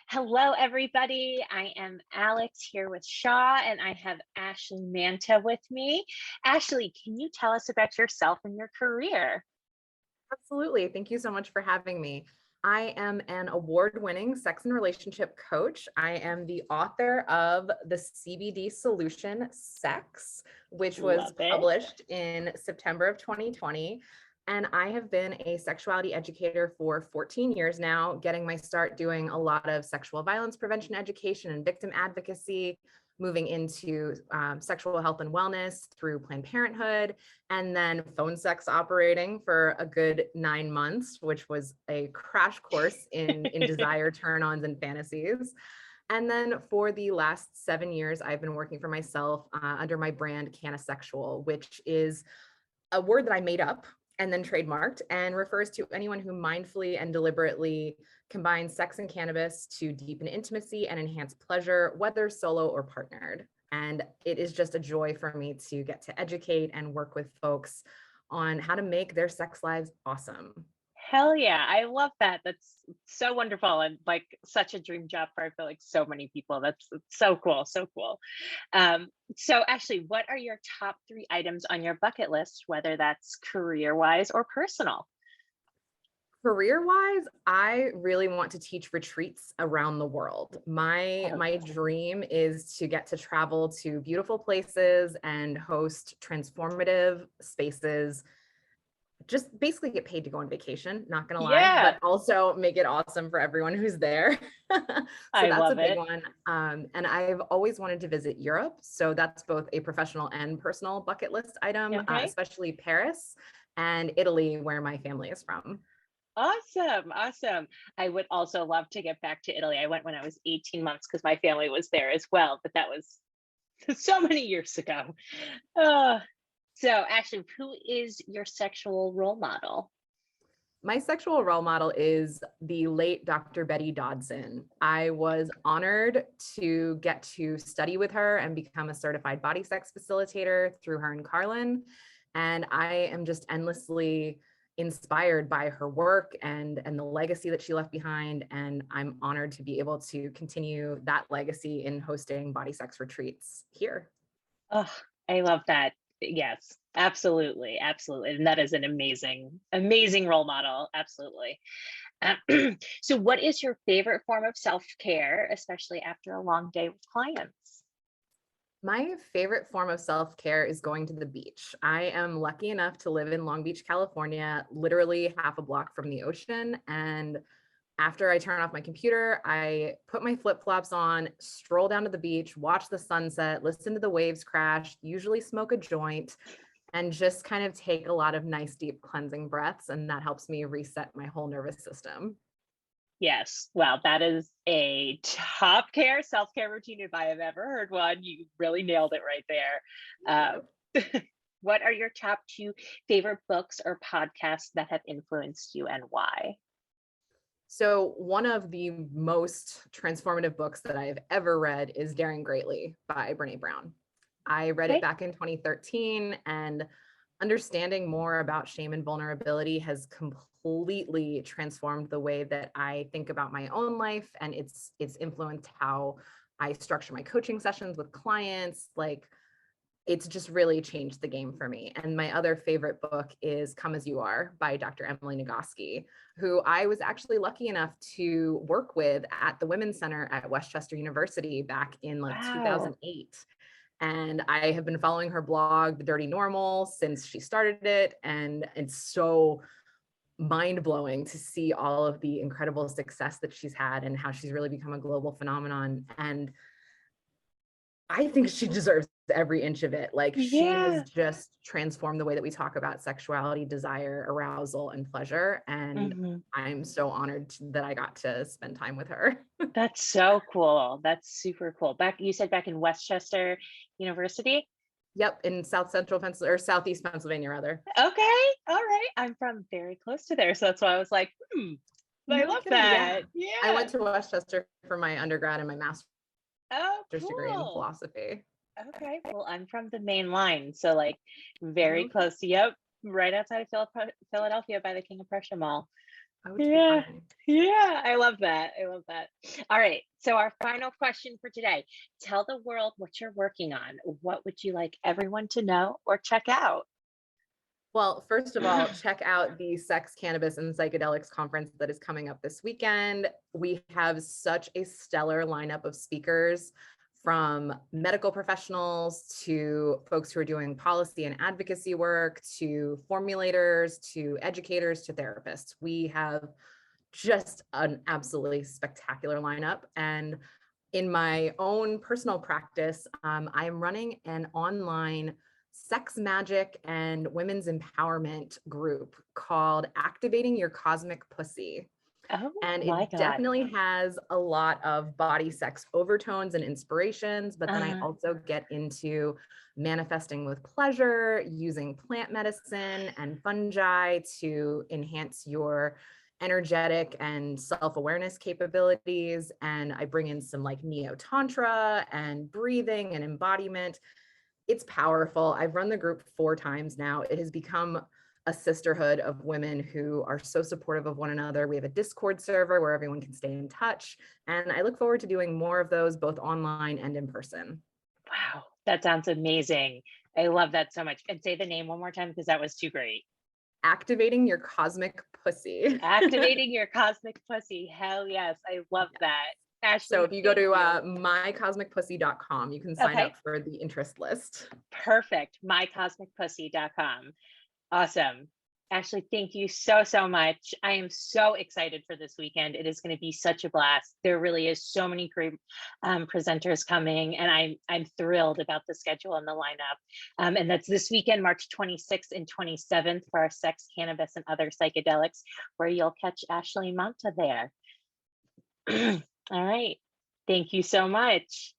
Hello, everybody. I am Alex here with Shaw, and I have Ashley Manta with me. Ashley, can you tell us about yourself and your career? Absolutely. Thank you so much for having me. I am an award-winning sex and relationship coach. I am the author of the CBD solution Sex, which was Love it. published in September of 2020. And I have been a sexuality educator for 14 years now, getting my start doing a lot of sexual violence prevention education and victim advocacy, moving into sexual health and wellness through Planned Parenthood, and then phone sex operating for a good 9 months, which was a crash course in desire turn-ons and fantasies. And then for the last 7 years, I've been working for myself under my brand Canisexual, which is a word that I made up and then trademarked and refers to anyone who mindfully and deliberately combines sex and cannabis to deepen intimacy and enhance pleasure, whether solo or partnered. And it is just a joy for me to get to educate and work with folks on how to make their sex lives awesome. Hell yeah. I love that. That's so wonderful and like such a dream job for I feel like so many people. That's so cool. So cool. Um, so Ashley, what are your top three items on your bucket list, whether that's career wise or personal? Career wise, I really want to teach retreats around the world. My Hell my yeah. dream is to get to travel to beautiful places and host transformative spaces. Just basically get paid to go on vacation, not gonna lie, Yeah, but also make it awesome for everyone who's there. So I that's a love big it. one. And I've always wanted to visit Europe. So that's both a professional and personal bucket list item, Okay. especially Paris and Italy, where my family is from. Awesome, awesome. I would also love to get back to Italy. I went when I was 18 months because my family was there as well, but that was so many years ago. Uh, so, actually, who is your sexual role model? My sexual role model is the late Dr. Betty Dodson. I was honored to get to study with her and become a certified body sex facilitator through her in Carlin. And I am just endlessly inspired by her work and the legacy that she left behind. And I'm honored to be able to continue that legacy in hosting body sex retreats here. Oh, I love that. Yes, absolutely, absolutely. And that is an amazing, amazing role model. Absolutely. So, what is your favorite form of self care, especially after a long day with clients? My favorite form of self-care is going to the beach. I am lucky enough to live in Long Beach, California, literally half a block from the ocean. And after I turn off my computer, I put my flip-flops on, stroll down to the beach, watch the sunset, listen to the waves crash, usually smoke a joint, and just kind of take a lot of nice, deep cleansing breaths. And that helps me reset my whole nervous system. Yes. Wow, that is a top care, self-care routine if I have ever heard one. You really nailed it right there. What are your top two favorite books or podcasts that have influenced you and why? So, one of the most transformative books that I have ever read is Daring Greatly by Brene Brown. I read it Okay. back in 2013, and understanding more about shame and vulnerability has completely transformed the way that I think about my own life, and it's influenced how I structure my coaching sessions with clients. Like, it's just really changed the game for me. And my other favorite book is Come As You Are by Dr. Emily Nagoski, who I was actually lucky enough to work with at the Women's Center at Westchester University back in like Wow. 2008. And I have been following her blog, The Dirty Normal, since she started it. And it's so mind blowing to see all of the incredible success that she's had and how she's really become a global phenomenon. And I think she deserves every inch of it. Like, she has Yeah. just transformed the way that we talk about sexuality, desire, arousal, and pleasure. And Mhm. I'm so honored that I got to spend time with her. That's so cool. That's super cool. Back, you said back in Westchester University? Yep, in South Central Pennsylvania or Southeast Pennsylvania, rather. Okay. All right. I'm from very close to there. So that's why I was like, I No love kidding. Yeah. that. I Yeah. went to Westchester for my undergrad and my master's Oh, degree in cool. philosophy. Okay. Well, I'm from the main line. So, like, very Okay. close. Yep. Right outside of Philadelphia by the King of Prussia Mall. Oh, too Yeah. funny. Yeah. I love that. I love that. All right. So, our final question for today, tell the world what you're working on. What would you like everyone to know or check out? Well, first of all, check out the Sex, Cannabis, and Psychedelics conference that is coming up this weekend. We have such a stellar lineup of speakers, from medical professionals to folks who are doing policy and advocacy work, to formulators, to educators, to therapists. We have just an absolutely spectacular lineup. And in my own personal practice, I am running an online sex magic and women's empowerment group called Activating Your Cosmic Pussy. Oh And my it God. definitely has a lot of body sex overtones and inspirations, but then I Uh, also get into manifesting with pleasure, using plant medicine and fungi to enhance your energetic and self-awareness capabilities. And I bring in some like neo tantra and breathing and embodiment. It's powerful. I've run the group 4 times now. It has become a sisterhood of women who are so supportive of one another. We have a Discord server where everyone can stay in touch. And I look forward to doing more of those both online and in person. wow. That sounds amazing. I love that so much. And say the name one more time because that was too great. Activating Your Cosmic Pussy. Activating your cosmic pussy. Hell yes. I love that. So Ashley, if you go thank to you. mycosmicpussy.com, you can sign Okay. up for the interest list. Perfect. Mycosmicpussy.com. Awesome. Ashley, thank you so, so much. I am so excited for this weekend. It is going to be such a blast. There really is so many great presenters coming, and I'm thrilled about the schedule and the lineup. And that's this weekend, March 26th and 27th for our Sex, Cannabis, and Other Psychedelics, where you'll catch Ashley Manta there. All right. Thank you so much.